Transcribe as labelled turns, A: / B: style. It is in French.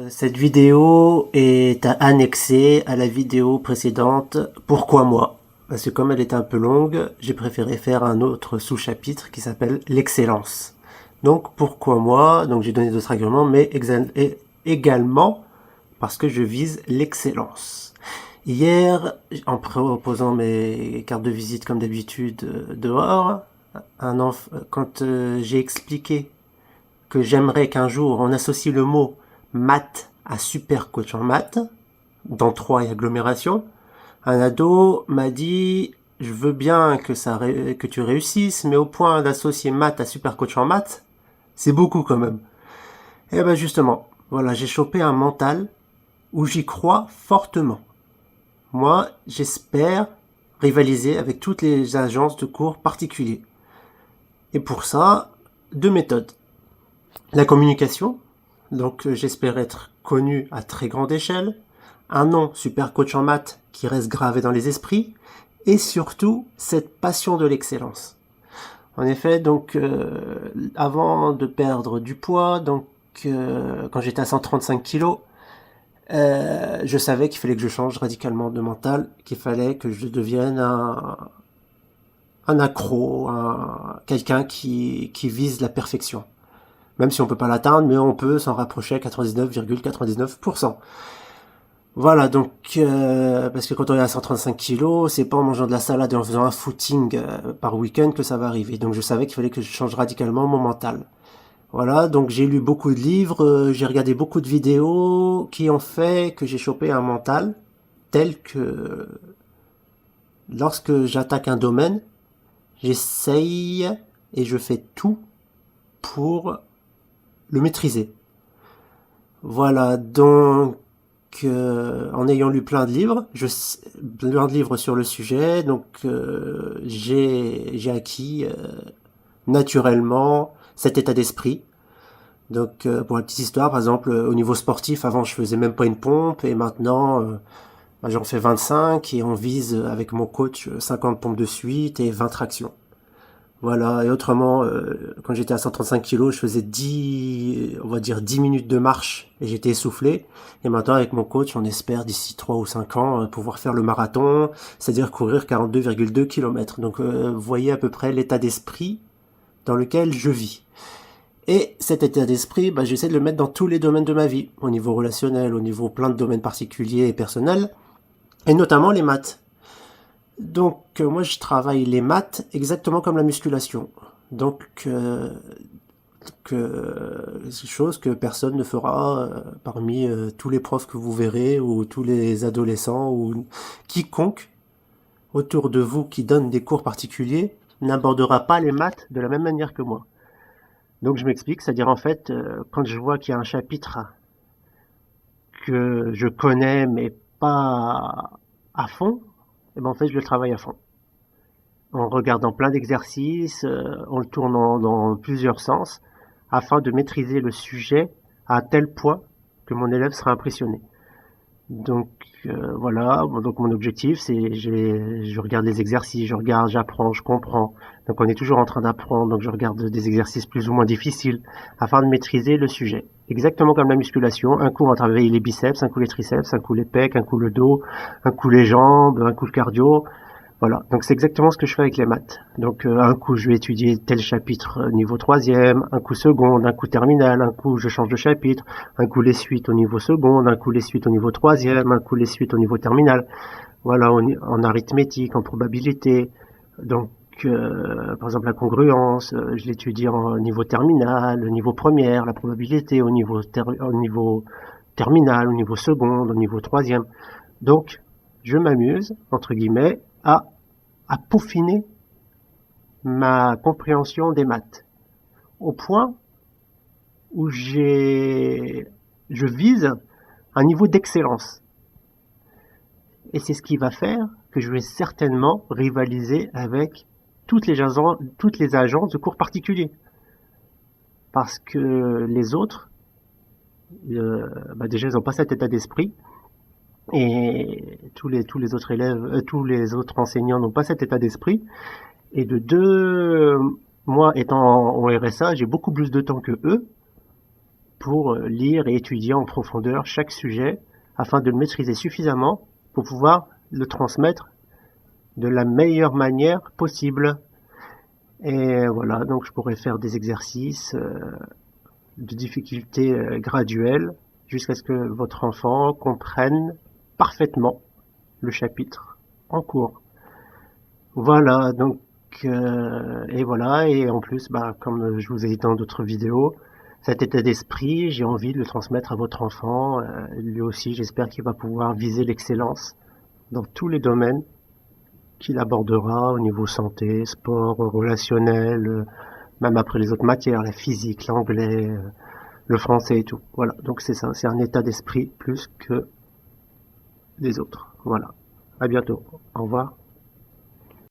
A: Cette vidéo est annexée à la vidéo précédente Pourquoi moi? Parce que comme elle était un peu longue, j'ai préféré faire un autre sous-chapitre qui s'appelle l'excellence. Donc pourquoi moi? Donc j'ai donné d'autres arguments, mais également parce que je vise l'excellence. Hier, en proposant mes cartes de visite comme d'habitude dehors, quand j'ai expliqué que j'aimerais qu'un jour on associe le mot maths à super coach en maths, dans 3 et agglomération, un ado m'a dit je veux bien que tu réussisses, mais au point d'associer maths à super coach en maths, c'est beaucoup quand même. Et ben justement, voilà, j'ai chopé un mental où j'y crois fortement. Moi, j'espère rivaliser avec toutes les agences de cours particuliers. Et pour ça, 2 méthodes. La communication, donc j'espère être connu à très grande échelle, un nom super coach en maths qui reste gravé dans les esprits, et surtout cette passion de l'excellence. En effet, donc avant de perdre du poids, donc quand j'étais à 135 kilos, je savais qu'il fallait que je change radicalement de mental, qu'il fallait que je devienne un accro, quelqu'un qui vise la perfection. Même si on peut pas l'atteindre, mais on peut s'en rapprocher à 99,99%. Voilà, donc, parce que quand on est à 135 kilos, c'est pas en mangeant de la salade et en faisant un footing par week-end que ça va arriver. Donc je savais qu'il fallait que je change radicalement mon mental. Voilà, donc j'ai lu beaucoup de livres, j'ai regardé beaucoup de vidéos qui ont fait que j'ai chopé un mental tel que lorsque j'attaque un domaine, j'essaye et je fais tout pour le maîtriser. Voilà, donc en ayant lu plein de livres, plein de livres sur le sujet, donc j'ai acquis naturellement cet état d'esprit. Donc pour la petite histoire, par exemple, au niveau sportif, avant je faisais même pas une pompe et maintenant j'en fais 25 et on vise avec mon coach 50 pompes de suite et 20 tractions. Voilà, et autrement, quand j'étais à 135 kilos, je faisais 10, on va dire 10 minutes de marche et j'étais essoufflé. Et maintenant, avec mon coach, on espère d'ici 3 ou 5 ans pouvoir faire le marathon, c'est-à-dire courir 42,2 km. Donc, vous voyez à peu près l'état d'esprit dans lequel je vis. Et cet état d'esprit, j'essaie de le mettre dans tous les domaines de ma vie, au niveau relationnel, au niveau plein de domaines particuliers et personnels, et notamment les maths. Donc moi je travaille les maths exactement comme la musculation. Donc c'est chose que personne ne fera parmi tous les profs que vous verrez ou tous les adolescents ou quiconque autour de vous qui donne des cours particuliers n'abordera pas les maths de la même manière que moi. Donc je m'explique, c'est-à-dire en fait quand je vois qu'il y a un chapitre que je connais mais pas à fond, et ben en fait je le travaille à fond. En regardant plein d'exercices, en le tournant dans plusieurs sens, afin de maîtriser le sujet à tel point que mon élève sera impressionné. Donc voilà, donc mon objectif c'est je regarde les exercices, je regarde, j'apprends, je comprends. Donc on est toujours en train d'apprendre, donc je regarde des exercices plus ou moins difficiles afin de maîtriser le sujet. Exactement comme la musculation, un coup on va travailler les biceps, un coup les triceps, un coup les pecs, un coup le dos, un coup les jambes, un coup le cardio. Voilà, donc c'est exactement ce que je fais avec les maths. Donc un coup je vais étudier tel chapitre niveau troisième, un coup seconde, un coup terminal, un coup je change de chapitre, un coup les suites au niveau seconde, un coup les suites au niveau troisième, un coup les suites au niveau terminal. Voilà, en arithmétique, en probabilité. Donc par exemple la congruence, je l'étudie en niveau terminal, au niveau première, la probabilité au niveau terminal, au niveau seconde, au niveau troisième. Donc je m'amuse, entre guillemets, à peaufiner ma compréhension des maths, au point où je vise un niveau d'excellence. Et c'est ce qui va faire que je vais certainement rivaliser avec toutes les agences de cours particuliers. Parce que les autres, déjà, ils n'ont pas cet état d'esprit. Et tous les autres élèves, tous les autres enseignants n'ont pas cet état d'esprit. Et de deux, moi étant en RSA, j'ai beaucoup plus de temps que eux pour lire et étudier en profondeur chaque sujet afin de le maîtriser suffisamment pour pouvoir le transmettre de la meilleure manière possible. Et voilà, donc je pourrais faire des exercices de difficulté graduelle jusqu'à ce que votre enfant comprenne parfaitement le chapitre en cours. Voilà, donc et voilà, et en plus, comme je vous ai dit dans d'autres vidéos, cet état d'esprit, j'ai envie de le transmettre à votre enfant. Lui aussi, j'espère qu'il va pouvoir viser l'excellence dans tous les domaines qu'il abordera au niveau santé, sport, relationnel, même après les autres matières, la physique, l'anglais, le français et tout. Voilà, donc c'est ça, c'est un état d'esprit plus que les autres. Voilà, à bientôt, au revoir.